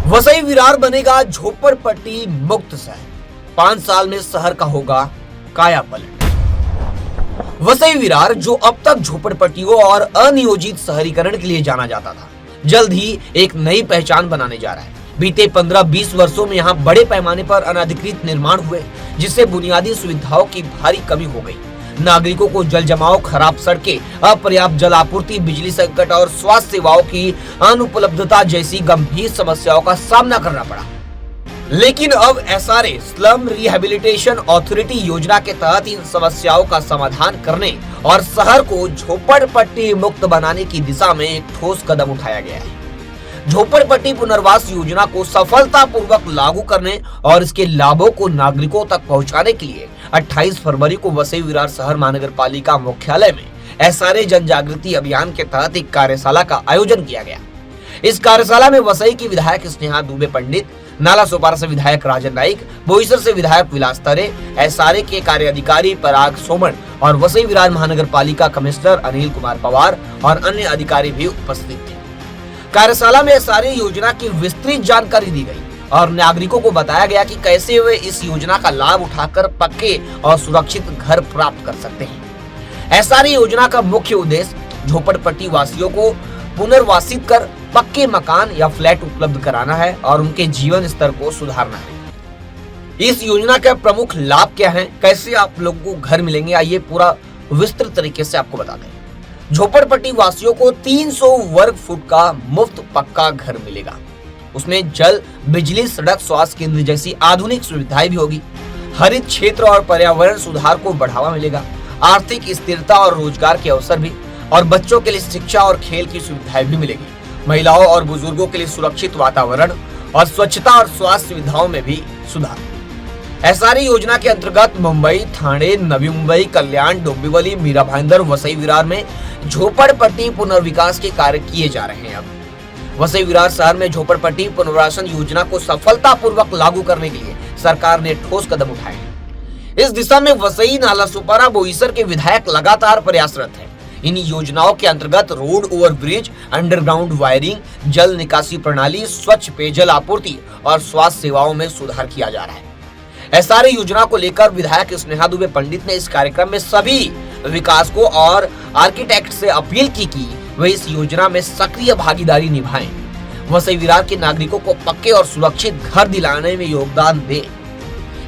वसई विरार बनेगा झोपड़पट्टी मुक्त शहर। 5 साल में शहर का होगा कायापलट। वसई विरार जो अब तक झोपड़पट्टियों और अनियोजित शहरीकरण के लिए जाना जाता था, जल्द ही एक नई पहचान बनाने जा रहा है। बीते 15-20 वर्षों में यहाँ बड़े पैमाने पर अनधिकृत निर्माण हुए, जिससे बुनियादी सुविधाओं की भारी कमी हो गई। नागरिकों को जल जमाव, खराब सड़कें, अपर्याप्त जल आपूर्ति, बिजली संकट और स्वास्थ्य सेवाओं की अनुपलब्धता जैसी गंभीर समस्याओं का सामना करना पड़ा। लेकिन अब एसआरए स्लम रिहेबिलिटेशन अथॉरिटी योजना के तहत इन समस्याओं का समाधान करने और शहर को झोपड़पट्टी मुक्त बनाने की दिशा में एक ठोस कदम उठाया गया है। झोपड़पट्टी पुनर्वास योजना को सफलतापूर्वक लागू करने और इसके लाभों को नागरिकों तक पहुंचाने के लिए 28 फरवरी को वसई विरार शहर महानगर पालिका मुख्यालय में एसआरए जन जागृति अभियान के तहत एक कार्यशाला का आयोजन किया गया। इस कार्यशाला में वसई की विधायक स्नेहा दुबे पंडित, नालासोपारा से विधायक राजन नाइक, बोईसर से विधायक विलास तरे, एसआरए के कार्याधिकारी पराग सोमन और वसई विरार महानगर पालिका कमिश्नर अनिल कुमार पवार और अन्य अधिकारी भी उपस्थित थे। कार्यशाला में एसआरए योजना की विस्तृत जानकारी दी गई और नागरिकों को बताया गया कि कैसे वे इस योजना का लाभ उठाकर पक्के और सुरक्षित घर प्राप्त कर सकते हैं। एसआरए योजना का मुख्य उद्देश्य झोपड़पट्टी वासियों को पुनर्वासित कर पक्के मकान या फ्लैट उपलब्ध कराना है और उनके जीवन स्तर को सुधारना है। इस योजना के प्रमुख लाभ क्या हैं, कैसे आप लोगों को घर मिलेंगे, आइए पूरा विस्तृत तरीके से आपको बता दें। झोपड़पट्टी वासियों को 300 वर्ग फुट का मुफ्त पक्का घर मिलेगा। उसमें जल, बिजली, सड़क, स्वास्थ्य केंद्र जैसी आधुनिक सुविधाएं भी होगी। हरित क्षेत्र और पर्यावरण सुधार को बढ़ावा मिलेगा। आर्थिक स्थिरता और रोजगार के अवसर भी, और बच्चों के लिए शिक्षा और खेल की सुविधाएं भी मिलेगी। महिलाओं और बुजुर्गों के लिए सुरक्षित वातावरण और स्वच्छता और स्वास्थ्य सुविधाओं में भी सुधार। एसआरए योजना के अंतर्गत मुंबई, ठाणे, नवी मुंबई, कल्याण, डोंबिवली, मीरा भाईंदर, वसई विरार में झोपड़पट्टी पुनर्विकास के कार्य किए जा रहे हैं। अब वसई विरार शहर में झोपड़पट्टी पुनर्वासन योजना को सफलतापूर्वक लागू करने के लिए सरकार ने ठोस कदम उठाए हैं। इस दिशा में वसई, नालासोपारा, बोईसर के विधायक लगातार प्रयासरत हैं। इन योजनाओं के अंतर्गत रोड ओवरब्रिज, अंडरग्राउंड वायरिंग, जल निकासी प्रणाली, स्वच्छ पेयजल आपूर्ति और स्वास्थ्य सेवाओं में सुधार किया जा रहा है। एसआरए योजना को लेकर विधायक स्नेहा दुबे पंडित ने इस कार्यक्रम में सभी विकासकों और आर्किटेक्ट से अपील की कि वे इस योजना में सक्रिय भागीदारी निभाएं, वसई विरार के नागरिकों को पक्के और सुरक्षित घर दिलाने में योगदान दें।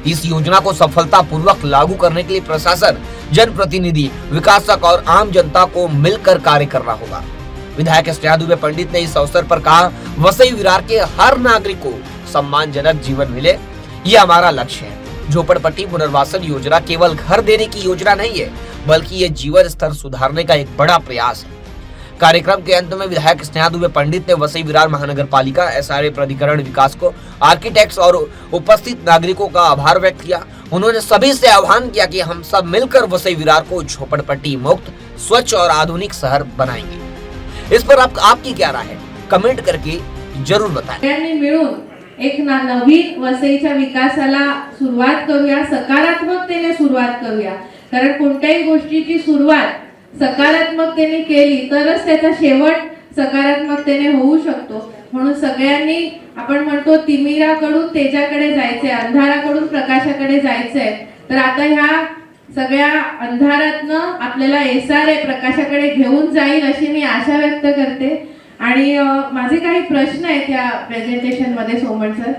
इस योजना को सफलतापूर्वक लागू करने के लिए प्रशासन, जनप्रतिनिधि, विकासक और आम जनता को मिलकर कार्य करना होगा। विधायक स्नेहा दुबे पंडित ने इस अवसर पर कहा, वसई विरार के हर नागरिक को सम्मानजनक जीवन मिले, ये हमारा लक्ष्य है। झोपड़पट्टी पुनर्वासन योजना केवल घर देने की योजना नहीं है, बल्कि ये जीवन स्तर सुधारने का एक बड़ा प्रयास है। कार्यक्रम के अंत में विधायक स्नेहा दुबे पंडित ने वसई विरार महानगर पालिका, एसआरए प्राधिकरण, विकास को, आर्किटेक्ट्स और उपस्थित नागरिकों का आभार व्यक्त किया। उन्होंने सभी से आह्वान किया कि हम सब मिलकर वसई विरार को झोपड़पट्टी मुक्त, स्वच्छ और आधुनिक शहर बनाएंगे। इस पर आपकी क्या राय है, कमेंट करके जरूर बताएं। मिळून एक नवीन वसईच्या विकासाला सुरुवात करूया, सकारात्मकतेने सुरुवात करूया, कारण कोणत्याही गोष्टीची सुरुवात सकारात्मकतेने केली तरच त्याचा शेवट सकारात्मकतेने होऊ शकतो। म्हणून सगळ्यांनी आपण म्हणतो तिमिराकडून तेजाकडे जायचे, अंधाराकडून प्रकाशाकडे जायचे, तर आता ह्या सगळ्या अंधारातनं आपल्याला एसआरए प्रकाशाकडे घेऊन जाईल अशी मी आशा व्यक्त करते। आणि माझे काही प्रश्न आहेत या प्रेझेंटेशन मध्ये सोमन सर,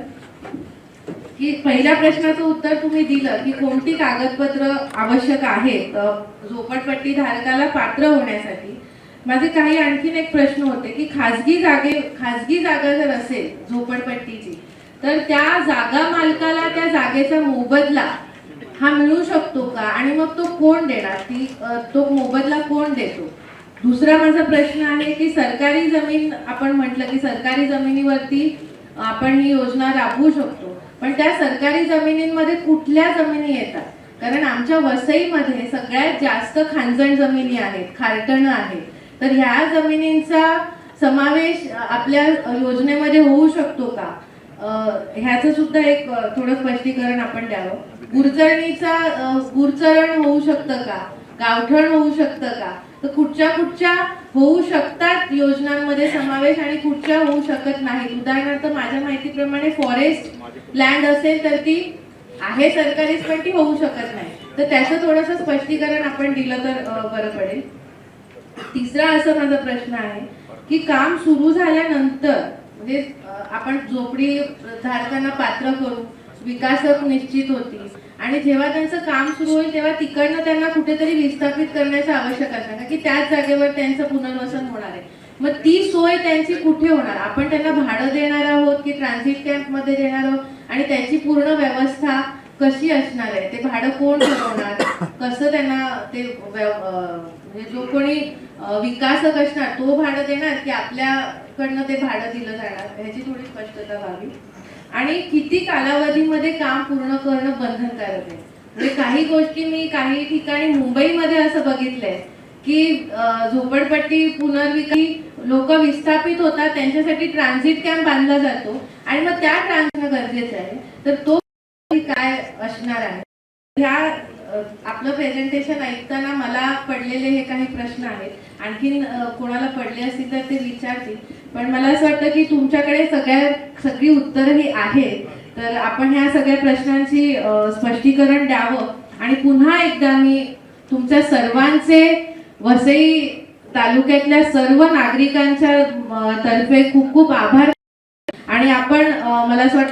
की पहिल्या प्रश्नाचं उत्तर तुम्ही दिलं की कोणती कागदपत्र आवश्यक आहेत झोपड़पट्टी धारकाला पात्र होण्यासाठी। माझे काही आणखीन एक प्रश्न होते की खाजगी जागा जर असेल झोपड़पट्टीची, तर त्या जागा मालकाला त्या जागेचा मोबदला हा मिळू शकतो का, आणि मग तो कोण देणार, तो मोबदला कोण देतो। दुसरा माझा प्रश्न आहे की सरकारी जमीन, आपण म्हटलं की सरकारी जमिनीवरती आपण ही योजना राबवू शकतो, पण त्या सरकारी जमिनींमध्ये कुठल्या जमिनी येतात, कारण आमच्या वसईमध्ये सगळ्यात जास्त खांजण जमिनी आहेत, खारटणं आहेत, तर ह्या जमिनींचा समावेश आपल्या योजनेमध्ये होऊ शकतो का, ह्याचं सुद्धा एक थोडं स्पष्टीकरण आपण द्यावं। गुरचरण होऊ शकतं का, गावठण होऊ शकतं का, तर कुठच्या होऊ शकतात योजनांमध्ये समावेश आणि कुठच्या होऊ शकत नाही. उदाहरणार्थ माझ्या माहितीप्रमाणे फॉरेस्ट लँड असेल तर ती आहे सरकारीच पण ती होऊ शकत नाही. तर त्याचं थोडंसं स्पष्टीकरण आपण दिलं तर बरं पडेल. तिसरा असा माझा प्रश्न आहे की काम सुरू झाल्यानंतर म्हणजे आपण झोपडी धारकांना पात्र करू, विकासक निश्चित होतील आणि जेव्हा त्यांचं काम सुरू होईल तेव्हा तिकडनं त्यांना कुठेतरी विस्थापित करण्याची आवश्यकता आहे का की त्याच जागेवर त्यांचं पुनर्वसन होणार आहे. मग ती सोय त्यांची कुठे होणार? आपण त्यांना भाडं देणार आहोत की ट्रान्झिट कॅम्पमध्ये देणार आहोत आणि त्याची पूर्ण व्यवस्था कशी असणार आहे? ते भाडं कोण ठरवणार? कसं त्यांना ते म्हणजे जो कोणी विकासक असणार तो भाडं देणार की आपल्याकडनं ते भाडं दिलं जाणार? ह्याची थोडी स्पष्टता व्हावी. आणि किती कालावधीमध्ये काम पूर्ण करणं बंधनकारक आहे? म्हणजे काही गोष्टी मी काही ठिकाणी मुंबईमध्ये असं बघितलंय की झोपडपट्टी पुनर्विकास लोक विस्थापित होतात त्यांच्यासाठी ट्रान्झिट कॅम्प बांधला जातो आणि मग त्या ट्रान्झिट गरजेचं आहे. तर तो काय असणार आहे? ह्या आपलं प्रेझेंटेशन ऐकताना मला पडलेले हे काही प्रश्न आहेत. आणखीन कोणाला पडले असतील तर ते विचारतील. पण मला असं वाटतं की तुमच्याकडे सगळी उत्तरं ही आहेत. तर आपण ह्या सगळ्या प्रश्नांची स्पष्टीकरण द्यावं आणि पुन्हा एकदा मी तुमच्या सर्वांचे वसई तालुक्यातल्या सर्व नागरिकांच्या तर्फे खूप खूप आभार. आणि आपण मला असं वाटतं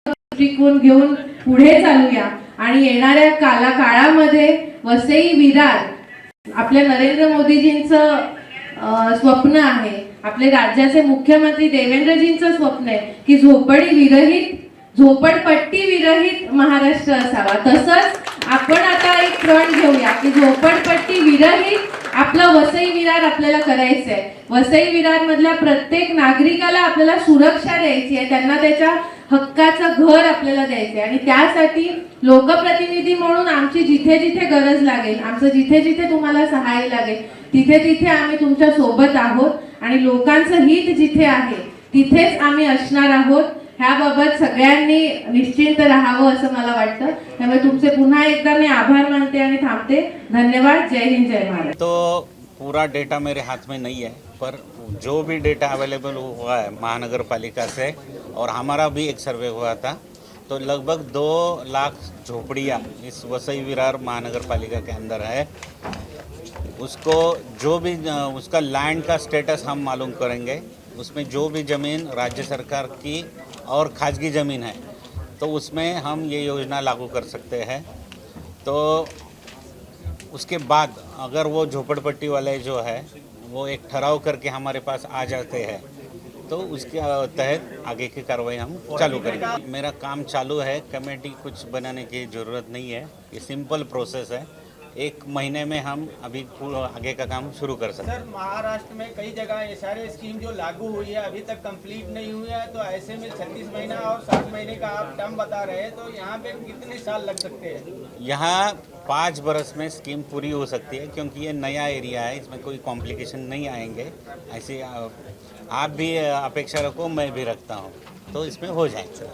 दृष्टिकोन घेऊन पुढे चालूया आणि येणाऱ्या काळामध्ये वसई विरार आपल्या नरेंद्र मोदीजींचं स्वप्न आहे, आपले राज्याचे मुख्यमंत्री देवेंद्रजींचं स्वप्न आहे की झोपडपट्टी विरहित महाराष्ट्र असावा. तसंच आपण आता एक प्रण घेऊया की झोपडपट्टी विरहित आपलं वसई विरार आपल्याला करायचं आहे. वसई विरार मधल्या प्रत्येक नागरिकाला आपल्याला सुरक्षा द्यायची आहे, त्यांना त्याच्या हक्काचं घर आपल्याला द्यायचं आहे. आणि त्यासाठी लोकप्रतिनिधी म्हणून आमची जिथे जिथे गरज लागेल, आमचं जिथे जिथे तुम्हाला सहाय्य लागेल तिथे तिथे आम्ही तुमच्या सोबत आहोत आणि लोकांचं हित जिथे आहे तिथेच आम्ही असणार आहोत. ह्याबाबत सगळ्यांनी निश्चिंत राहावं असं मला वाटतं. त्यामुळे तुमचे पुन्हा एकदा मी आभार मानते आणि थांबते. धन्यवाद. जय हिंद, जय महाराष्ट्र. तो पूरा डेटा मेरे हाथ में नहीं है, पर जो भी डेटा अवेलेबल हुआ है महानगर पालिका से और हमारा भी एक सर्वे हुआ था, तो लगभग 2 लाख झोपड़ियाँ इस वसई विरार महानगर पालिका के अंदर है. उसको जो भी उसका लैंड का स्टेटस हम मालूम करेंगे. उसमें जो भी ज़मीन राज्य सरकार की और खाजगी ज़मीन है तो उसमें हम ये योजना लागू कर सकते हैं. तो उसके बाद अगर वो झोपड़पट्टी वाले जो है वो एक ठहराव करके हमारे पास आ जाते हैं तो उसके तहत आगे की कार्रवाई हम चालू करेंगे. मेरा काम चालू है, कमेटी कुछ बनाने की ज़रूरत नहीं है, ये सिंपल प्रोसेस है. 1 महीने में हम अभी आगे का काम शुरू कर सकते हैं. सर, महाराष्ट्र में कई जगह ये सारे स्कीम जो लागू हुई है अभी तक कंप्लीट नहीं हुई है, तो ऐसे में 36 महीना और 60 महीने का आप टर्म बता रहे हैं, तो यहाँ पे कितने साल लग सकते हैं? यहाँ 5 बरस में स्कीम पूरी हो सकती है क्योंकि ये नया एरिया है, इसमें कोई कॉम्प्लिकेशन नहीं आएंगे. ऐसी आप भी अपेक्षा रखो, मैं भी रखता हूँ, तो इसमें हो जाएंगे.